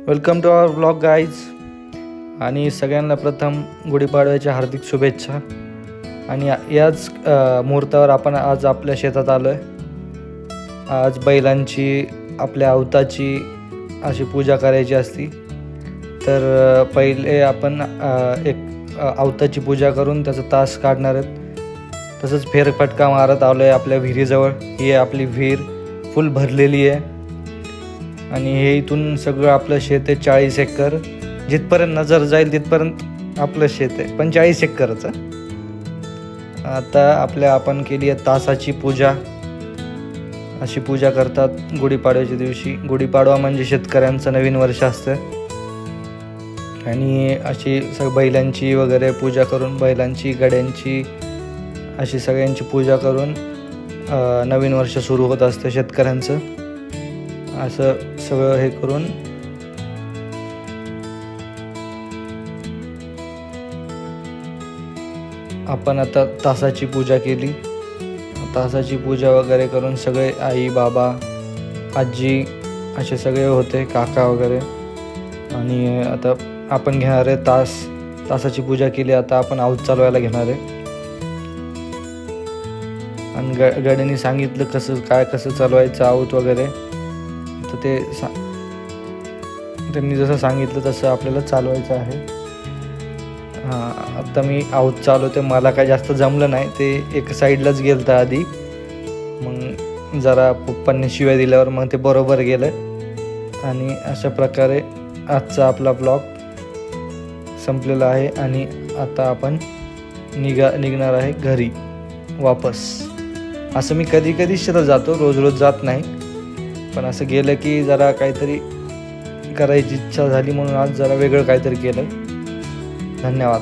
Welcome to our blog guys. आणि सगळ्यांना प्रथम गुढीपाडव्याच्या हार्दिक शुभेच्छा. आणि याच मुहूर्तावर आपण आज आपल्या शेतात आलो आहे. आज बैलांची आपल्या अवताची अशी पूजा करायची असती. तर पहिले आपण एक अवताची पूजा करून त्याचा तास काढणार आहेत. तसंच फेरफटका मारत आलो आहे आपल्या विहिरीजवळ. ही आपली विहीर फुल भरलेली आहे. आणि हे इथून सगळं आपलं शेत आहे 40 एकर. जिथपर्यंत नजर जाईल तिथपर्यंत आपलं शेत आहे, पण 40 एकरचं. आता आपण केली आहे तासाची पूजा. अशी पूजा करतात गुढीपाडव्याच्या दिवशी. गुढीपाडवा म्हणजे शेतकऱ्यांचं नवीन वर्ष असतं. आणि अशी बैलांची वगैरे पूजा करून, बैलांची गड्यांची अशी सगळ्यांची पूजा करून नवीन वर्ष सुरू होत असतं शेतकऱ्यांचं. असं सगळं हे करून आपण आता तासाची पूजा केली. तासाची पूजा वगैरे करून सगळे आई बाबा आजी असे सगळे होते, काका वगैरे. आणि आता आपण घेणार आहे तासाची पूजा केली. आता आपण आऊत चालवायला घेणार आहे. आणि गड्यांनी सांगितलं कसं चालवायचं आऊत वगैरे. तर त्यांनी जसं सांगितलं तसं आपल्याला चालवायचं आहे. आता मी आऊत चालवते. मला काय जास्त जमलं नाही, ते एक साईडलाच गेलं तर आधी. मग जरा पप्पांनी शिव्या दिल्यावर मग ते बरोबर गेलं. आणि अशा प्रकारे आजचा आपला ब्लॉग संपलेला आहे. आणि आता आपण निघणार आहे घरी वापस. असं मी कधी शेतात जातो, रोज जात नाही. पण असं गेलं की जरा काहीतरी करायची इच्छा झाली, म्हणून आज जरा वेगळं काहीतरी केलं. धन्यवाद.